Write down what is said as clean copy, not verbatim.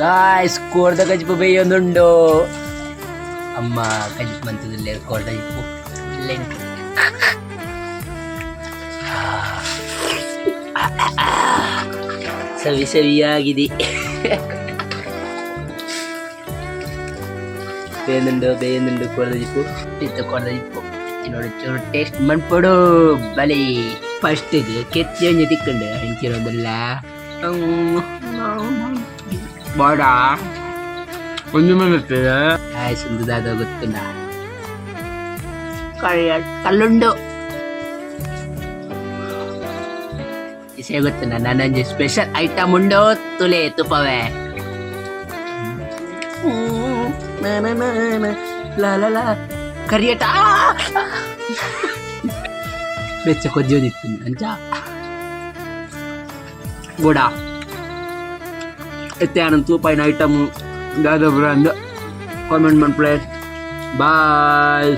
Guys കൂടുതൽ കജിപ്പ് പെയ്യുന്നുണ്ടോ? ಅಮ್ಮ ಕಜಿಪ್ ಮಂತದಲ್ಲೇ cold ಇಪ್ಪು ಇಲ್ಲೇ ಸವಿ ಸವಿಯಾಗಿದೆ. ಬೇಯುന്നുണ്ട് ಕೋಲ್ಡ್ ಇಪ್ಪು ഇതിനോട് ചൂട് ടേസ്റ്റ് മൺപൊടു ബലി ഫസ്റ്റ് ഇത് കെത്തി കഴിഞ്ഞ് തിക്കണ്ട് എനിക്കൊന്നല്ല ബോടാ കുഞ്ഞുമ്മ സുന്ദര ಗೊತ್ತುಂಡ ಕಲ್ಲುಂಡು ವಿಷಯ ಗೊತ್ತುಂಡ ನನ್ನಂಜಿ ಸ್ಪೆಷಲ್ ಐಟಮ್ ಉಂಡು ತುಲೆ ತುಪ್ಪವೇ ಕರಿಯಟ ಬೆಚ್ಚ ಕೊಜ್ಜೋದಿತ್ತು ಅಂಚ ಗೋಡ ಎತ್ತೆಯಾನ ತೂಪಾಯಿನ ಐಟಮ್ ದಾದ ಬ್ರಾಂಡ್ ಕಾಮೆಂಟ್ ಮಾಡಿ ಪ್ಲೇಸ್ ಬಾಯ್.